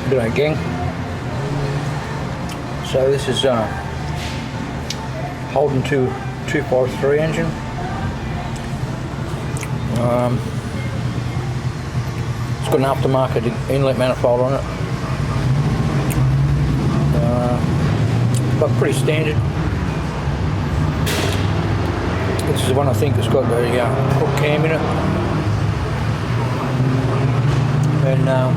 G'day gang. So this is Holden 253 engine. It's got an aftermarket inlet manifold on it, but pretty standard. This is the one I think that's got the hook cam in it, and I'm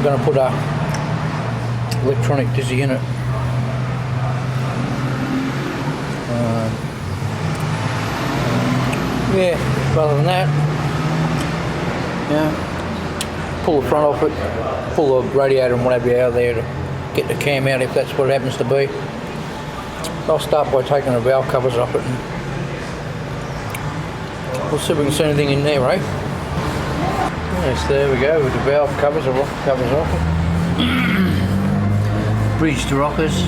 going to put a electronic dizzy in it. Yeah, other than that, pull the front off it, pull the radiator and whatever out of there to get the cam out if that's what it happens to be. I'll start by taking the valve covers off it, and we'll see if we can see anything in there, right? Yes, there we go with the valve covers, the rocker covers off it. Bridge to rockers.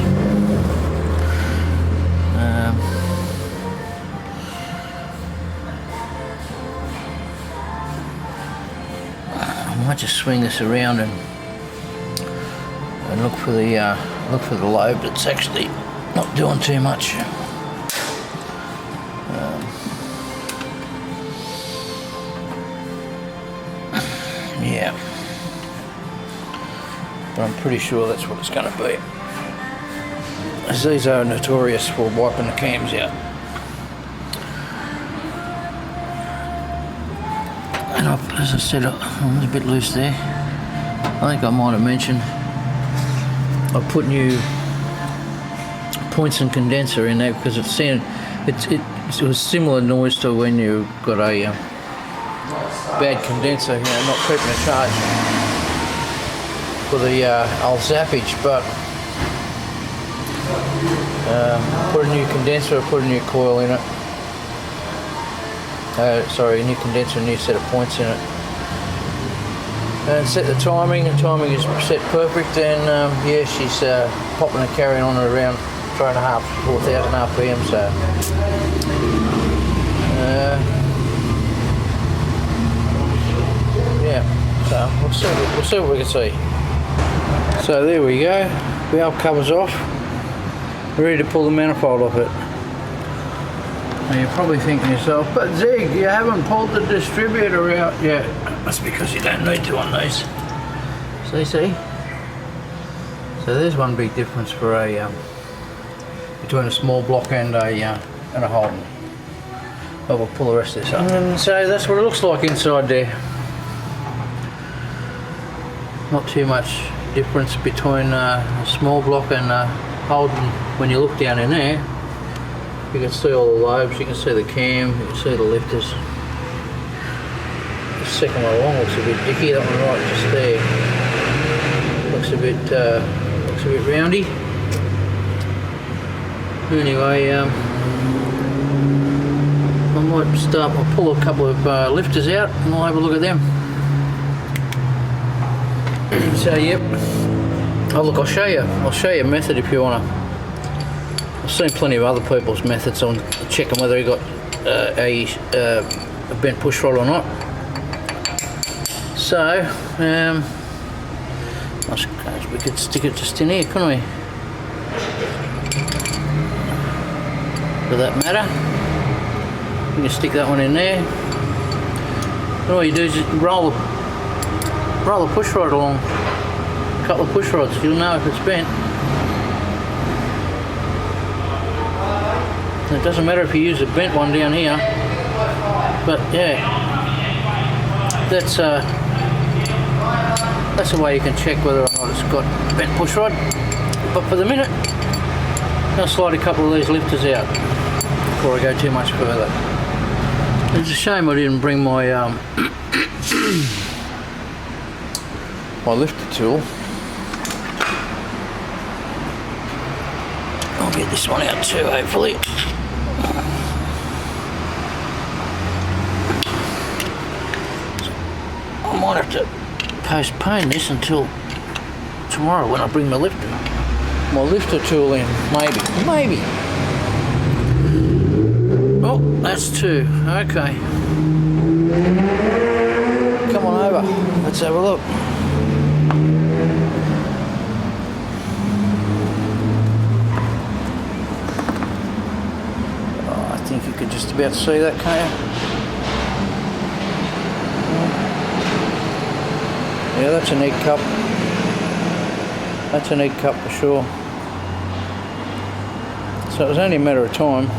I might just swing this around and look for the lobe that's actually not doing too much. Yeah, but I'm pretty sure that's what it's going to be, as these are notorious for wiping the cams out. And as I said, I'm a bit loose there. I think I might have mentioned I put new points and condenser in there because it was similar noise to when you got a bad condenser, not keeping a charge for the old zappage. But put a new condenser, put a new coil in it. Sorry, a new condenser, a new set of points in it, and set the timing. The timing is set perfect, and yeah, she's popping and carrying on at around 3.5, 4,000 RPM. So yeah, so we'll see what we can see. So there we go, valve covers off, ready to pull the manifold off it. Now you're probably thinking to yourself, but Zig, you haven't pulled the distributor out yet. That's because you don't need to on these. See? So there's one big difference for between a small block and a Holden. But we'll pull the rest of this up. And so that's what it looks like inside there. Not too much difference between a small block and a Holden. When you look down in there, you can see all the lobes, you can see the cam, you can see the lifters. The second one along looks a bit dicky, that one right just there. Looks a bit roundy. Anyway, I'll pull a couple of lifters out and we'll have a look at them. So yep. Oh look, I'll show you a method if you wanna. I've seen plenty of other people's methods on checking whether he got a bent pushrod or not. So I suppose we could stick it just in here, couldn't we? For that matter, you can stick that one in there. And all you do is just roll the pushrod along. A couple of pushrods, you'll know if it's bent. It doesn't matter if you use a bent one down here, but yeah, that's a way you can check whether or not it's got bent pushrod. But for the minute, I'll slide a couple of these lifters out before I go too much further. It's a shame I didn't bring my my lifter tool. I'll get this one out too, hopefully. I might have to postpone this until tomorrow when I bring my lifter tool in. Maybe. Oh, that's two. Okay. Come on over. Let's have a look. can just about see that, can't you? Yeah, that's an egg cup. That's an egg cup for sure. So it was only a matter of time.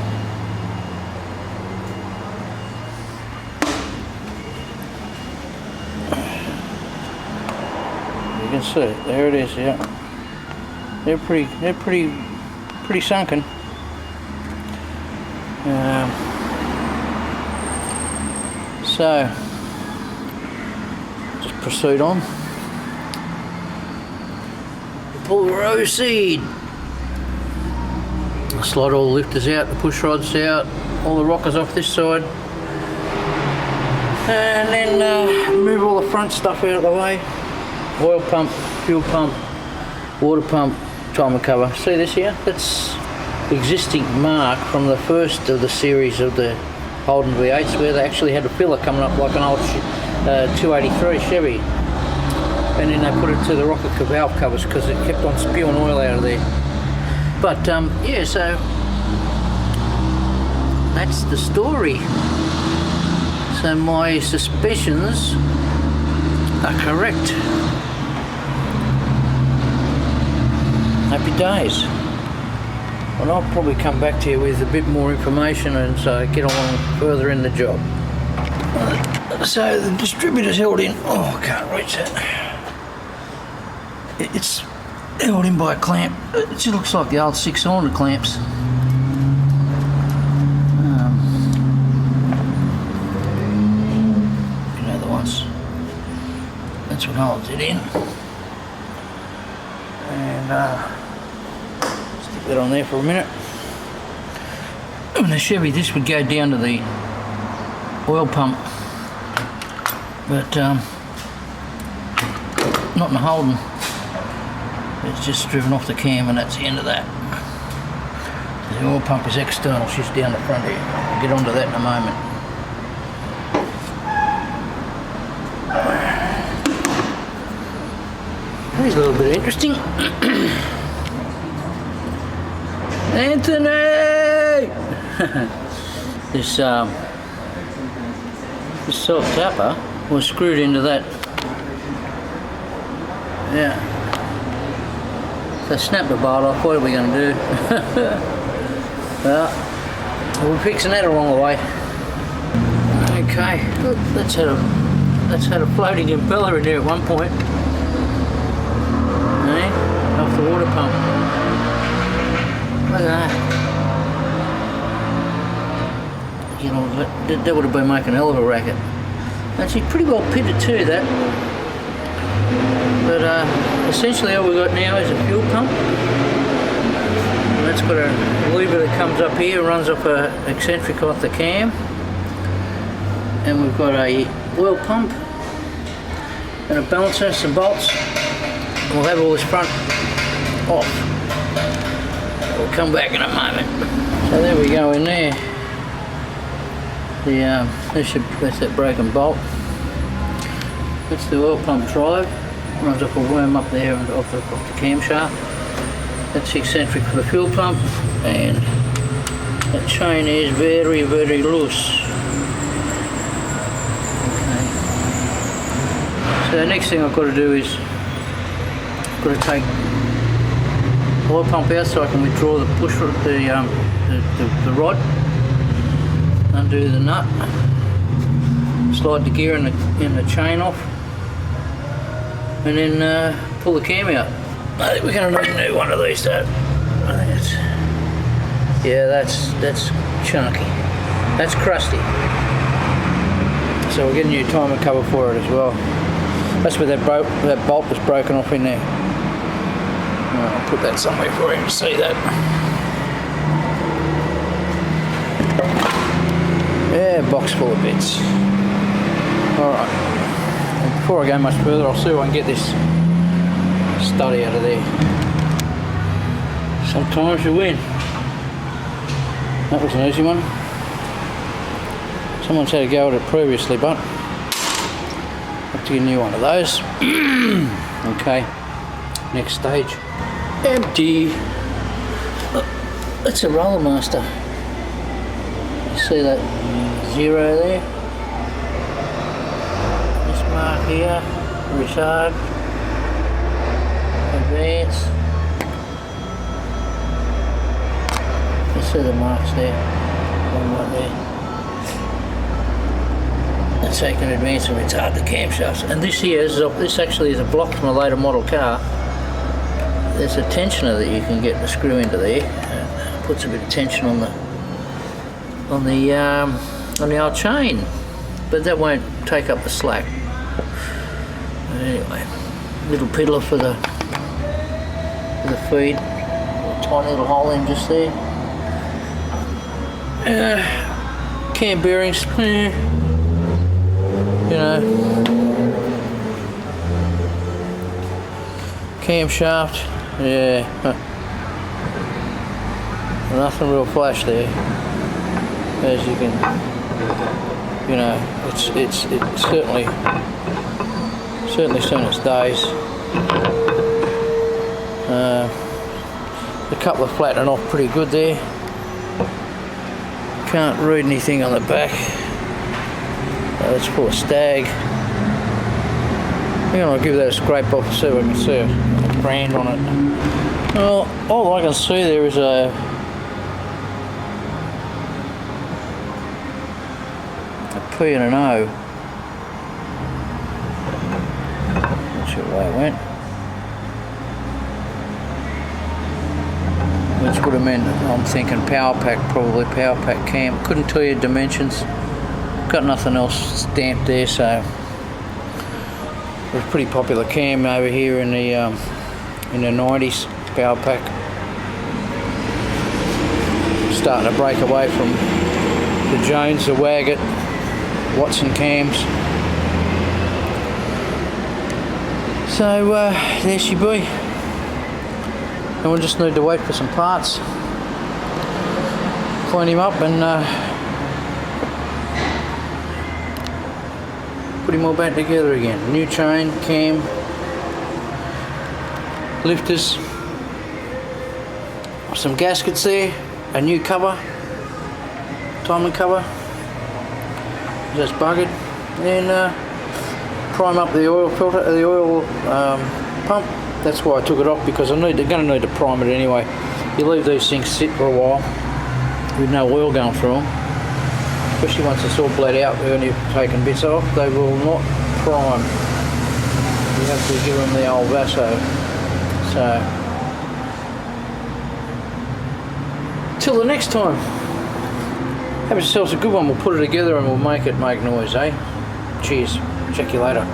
You can see it. There it is. Yeah. They're pretty sunken. So just proceed on. Pull the row seed. Slide all the lifters out, the push rods out, all the rockers off this side, and then move all the front stuff out of the way. Oil pump, fuel pump, water pump, timer cover. See this here? That's the existing mark from the first of the series of the Holden V8s, where they actually had a filler coming up like an old 283 Chevy, and then they put it to the rocker valve covers because it kept on spewing oil out of there. But yeah, so that's the story. So my suspicions are correct. Happy days. And I'll probably come back to you with a bit more information and so get on further in the job. So the distributor's held in. Oh, I can't reach that. It's held in by a clamp. It just looks like the old 6-cylinder clamps. You know the ones. That's what holds it in. And stick that on there for a minute. And the Chevy, this would go down to the oil pump, but not in the Holden. It's just driven off the cam and that's the end of that. The oil pump is external, it's just down the front here. I'll get onto that in a moment. Here's a little bit interesting. Anthony! This self tapper was screwed into that. Yeah. So snap the bolt off. What are we going to do? Well, we're fixing that along the way. Okay, look, that's had a floating impeller in there at one point. Off the water pump. Look at that. You know, that would have been making a hell of a racket. Actually, pretty well pitted too, that. But essentially all we've got now is a fuel pump. And that's got a lever that comes up here, runs off a eccentric off the cam. And we've got a oil pump and a balancer, some bolts. And we'll have all this front off. We'll come back in a moment. So there we go in there. That's that broken bolt. That's the oil pump drive. Runs off a worm up there and off the camshaft. That's the eccentric for the fuel pump, and that chain is very, very loose. Okay. So the next thing I've got to do is I've got to take the oil pump out so I can withdraw the push rod, the rod, undo the nut, slide the gear and the chain off, and then pull the cam out. I think we're going to need a new one of these though. I think it's, yeah, that's chunky. That's crusty. So we'll get a new timer cover for it as well. That's where that bolt was broken off in there. I'll put that somewhere for him to see that. Yeah, box full of bits. Alright. Before I go much further, I'll see if I can get this study out of there. Sometimes you win. That was an easy one. Someone's had a go at it previously, but I'll have to get a new one of those. Okay, next stage. Empty. Oh, that's a roller master. You see that 0 there? This mark here, retard, advance. You see the marks there, one right there. That's how you can advance and retard the camshafts. And this here is this actually is a block from a later model car. There's a tensioner that you can get the screw into there. Puts a bit of tension on the old chain, but that won't take up the slack. Anyway, little piddler for the feed. A tiny little hole in just there. Cam bearings, you know, camshaft, yeah, nothing real flash there, as you can, you know, it's certainly seen its days. The couple are flattening off pretty good there. Can't read anything on the back. Let's pull a stag. I'm going to give that a scrape off and see if I can see a brand on it. Well, all I can see there is a P and an O. Not sure where it went. Which would have meant, I'm thinking power pack, probably power pack cam. Couldn't tell you dimensions. Got nothing else stamped there, so it was a pretty popular cam over here in the 90s. Power pack. Starting to break away from the Jones, the Waggett, Watson cams. So there she be. And we'll just need to wait for some parts. Clean him up and put him all back together again. New chain, cam, lifters, some gaskets there, a new cover, timing cover, just buggered, and prime up the oil filter, the oil pump. That's why I took it off, because they're going to need to prime it anyway. You leave these things sit for a while with no oil going through them, especially once it's all bled out when you've taken bits off. They will not prime. You have to give them the old Vaso. So till the next time, have yourselves a good one. We'll put it together and we'll make it make noise, eh? Cheers. Check you later.